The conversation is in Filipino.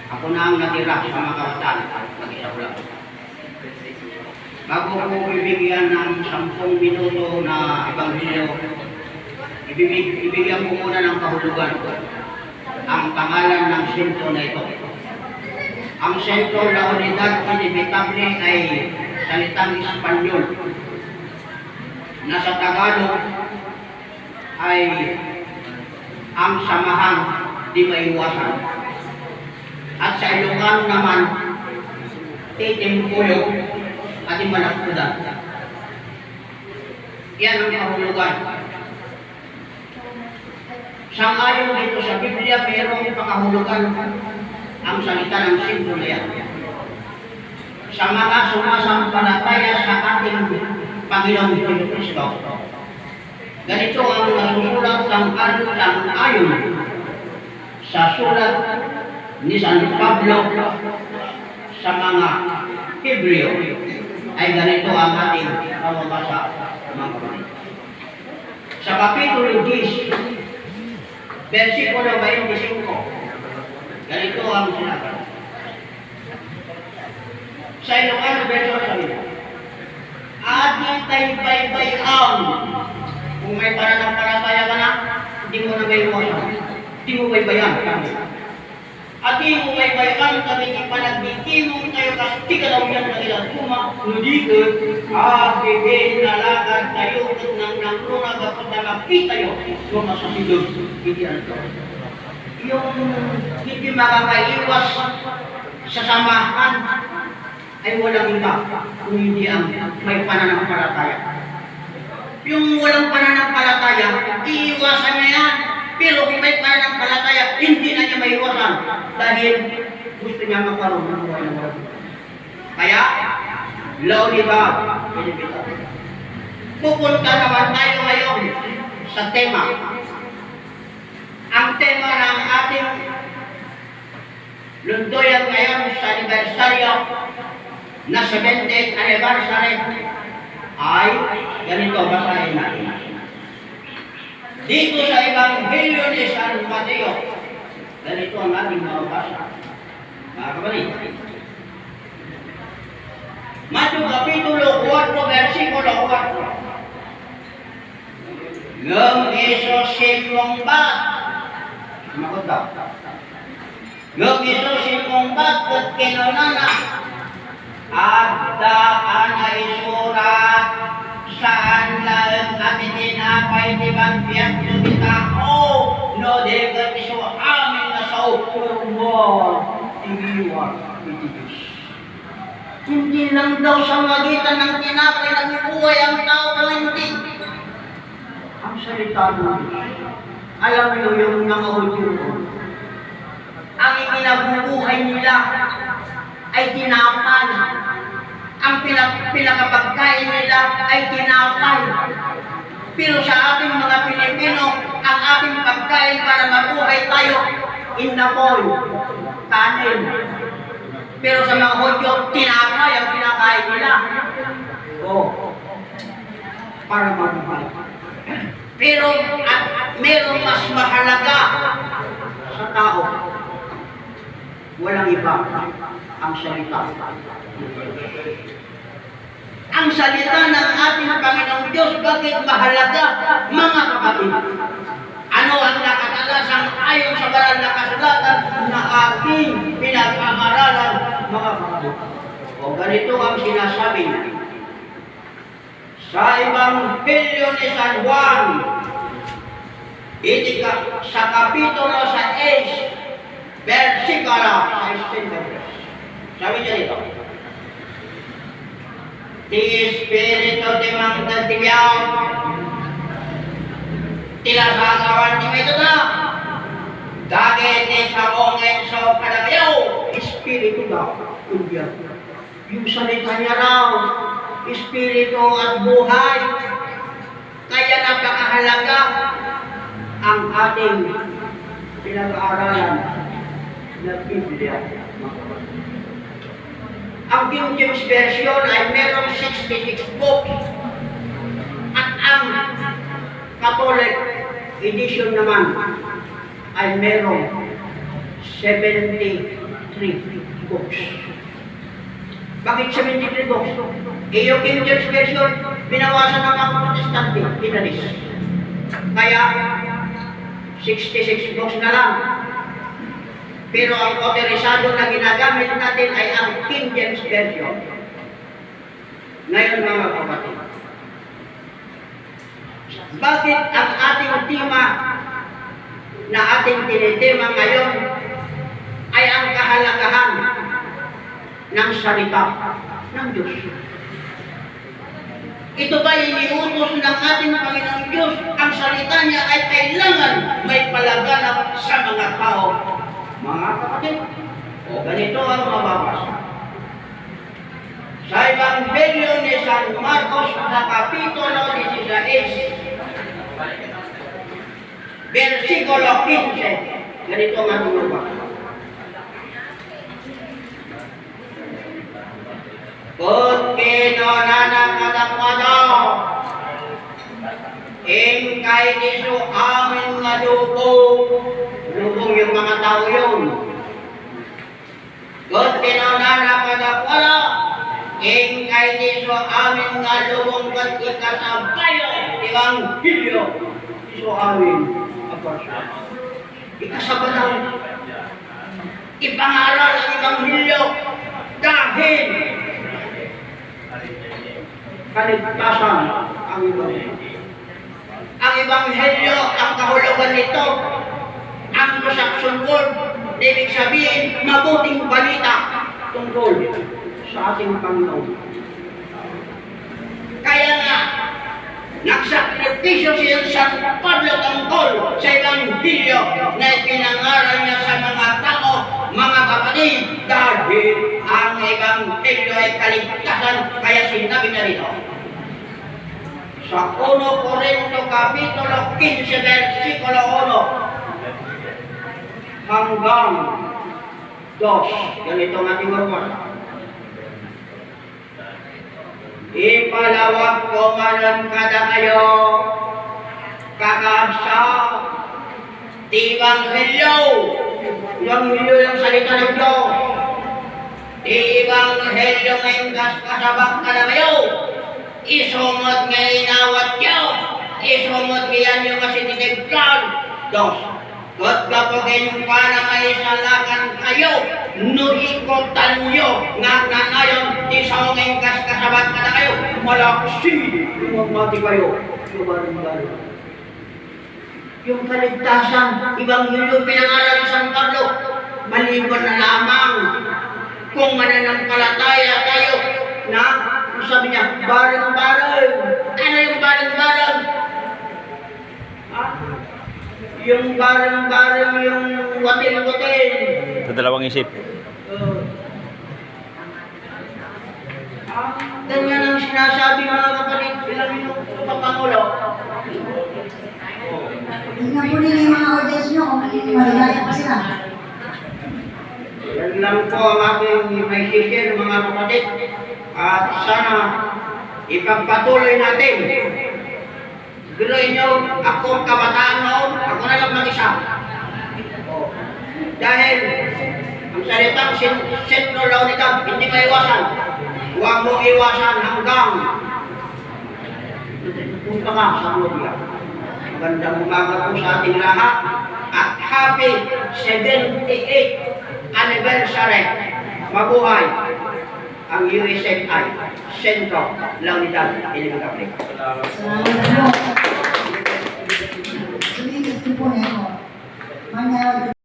Ako na ang natira sa mga kawasan. Mag-isa ko lang. Bago ko bibigyan ng 10 minuto na ebanghelyo, ibigyan ko muna ng kahulugan ang pangalan ng sentro na ito. Ang sentro na unidad inevitable ay salitang Espanyol na sa Tagalog ay ang samahan di maiwasan. At sa Ilocano naman, titimpuyo at imalakpudan. Yan ang kahulugan. Sangayon dito sa Biblia, mayroong pakahulugan ang salita ng sentro na yan. Sa mga sumasampalataya sa ating Panginoong Jesucristo, ganito ang nasusulat ng ayon sa sulat ni San Pablo sa mga Hebreo ay ganito ang ating pamabasa, mga kapatid. Sa Kapitulo 10, versikulo 25, ganito ang sinabi. Sa Ilocano verso sabi, ating tayo-baybayan. Kung may pananampalataya ka na, hindi mo na baybayan. Hindi mo baybayan. Ating mo baybayan kami ipanagbitimong tayo kasi ka daw yan na ilang suma. Nudikot, bibin, nalagad tayo ng nangruna kapag nalapit tayo. Mga sasidog, hindi ano ito. Yung hindi makakaiwas sa samahan ay walang iba kung hindi ang may pananampalataya. Yung walang pananampalataya, iiwasan niya yan. Pero kung may pananampalataya, hindi na niya maiwasan dahil gusto niya magkaroon ng buhay na walang. Kaya, launibag, pinipita. Pupunta naman tayo ngayon sa tema. Ang tema ng ating lundoyan ngayon sa anibersaryo na 70th anniversary ay ganito, basahin natin. Dito sa Ebanghelyo ni San Mateo, ganito ang ating mabasa. Mga kapatid, Mateo Kapitulo 4, versikulo 4. Ng Isos simongbat, sumagot daw. Ng Isos simongbat at kinunana, at daan ay surat saan lang kami tinapay di bagbiyak yung tao no degat iso amin na sa upurmo iniwan itibis. Hindi lang daw sa magitan ng tinapay nagbubuhay ang tao ng hindi. Ang salita mo, alam niyo yung mga hudyo, ang ipinabubuhay nila ay tinapay. Ang pinakapagkain nila ay tinapay. Pero sa ating mga Pilipino, ang ating pagkain para mabuhay tayo, inapoy, kanin. Pero sa mga Hudyo, tinapay ang pinakain nila. Para mabuhay. Pero at merong mas mahalaga sa tao. Walang iba ang salita. Ang salita ng ating Panginoong Diyos, bakit mahalaga, mga kapatid? Ano ang nakatalasang ayon sa banal na kasulatan na ating pinag-aaralan, mga kapatid? O ganito ang sinasabi niya. Sa Ebanghelyo ni San Juan, sa Kapitulo 6, versikulo 16. Sabi niya dito, Ti Espiritu ti magdatiyaw, tilasagawan ti may na, dagit ni sa ongin sa kadagayaw, Espiritu daw, yung salita niya raw, Espiritu at buhay, kaya napakahalaga ang ating pinag-aaralan na Biblia. Ang King James Version ay merong 66 books at ang Catholic edition naman ay merong 70 books. Bakit 73 books? Eh, yung King James Version, binawasan ng mga protestante, pinalis. Kaya, 66 books na lang. Pero ang otorisado na ginagamit natin ay ang King James Version. Ngayon mga kapatid, bakit ang ating tema na ating tinitema ngayon ay ang kahalagahan ng salita ng Diyos? Ito ba iniutos ng ating Panginoong Diyos? Ang salita niya ay kailangan may palaganap sa mga tao. Mga kapatid, ganito ang mababasa. Sa Ebanghelyo ni San Marcos sa Kapitulo 16, versikulo 15, ganito ang ating mababasa. Kut kinonanang kadamado, ingkay niso amin nga lubong yung mga tao yun. Kut kinonanang kadamado, ingkay niso amin nga lubong kat ikasabayo, Ebanghelyo, iso amin, ikasabayo, ipangaral ang Ebanghelyo, dahil kaligtasan ang Ebanghelyo. Ang Ebanghelyo, ang kahulugan nito, ang Anglo-Saxon word, ibig sabihin, mabuting balita tungkol sa ating Panginoon. Kaya nga, nagsakripisyo siya San Pablo tungkol sa Ebanghelyo na ipinangaral niya sa mga tao, mga kapatid, dahil ang Ebanghelyo ay kaligtasan, kaya sinabi na rito. Sa 1 Corinto Kapitulo 15, versikulo 1 hanggang 2, ganito ang ating magbasa. Ipalawag ko ngayon kada kayo, kakabsa, Ebanghelyo, Ebanghelyo yung salita ng Diyos, Ebanghelyo ngayong kasabak ka na kayo, isumot nga inawat nyo, isumot ngayon yung masititibkan, dos, kat kapagin pa na may salakan kayo, nuikotan nyo, nga nanayon, isawangin kasabat ka na kayo, malaksi, lumagmati kayo, lumarin-barin. Yung kaligtasan, Ebanghelyo pinangaral ng San Pablo, maliban na lamang kung mananampalataya tayo na, sabi niya, bareng-bareng. Ano yung bareng-bareng? Yung bareng-bareng, yung watil-watil. Sa dalawang isip. Ganyan ang sinasabi mga kapatid, ilang minuto sa Pangulo. Tingnan po nila yung mga audience nyo kung maligaya pa sila. Yan lang po ang aking may share mga kapatid. At sana ipagpatuloy natin. Biruin nyo, ako kabataan noon, ako na lang mag-isa. Dahil ang salitang sentro law nito, hindi maiwasan. Huwag mong iwasan hanggang punta ka sa Gloria. Magandang umaga po sa ating lahat at happy 78th anniversary. Mabuhay ang USFI, Sentro Launidad, Ilimangapi. Salamat po.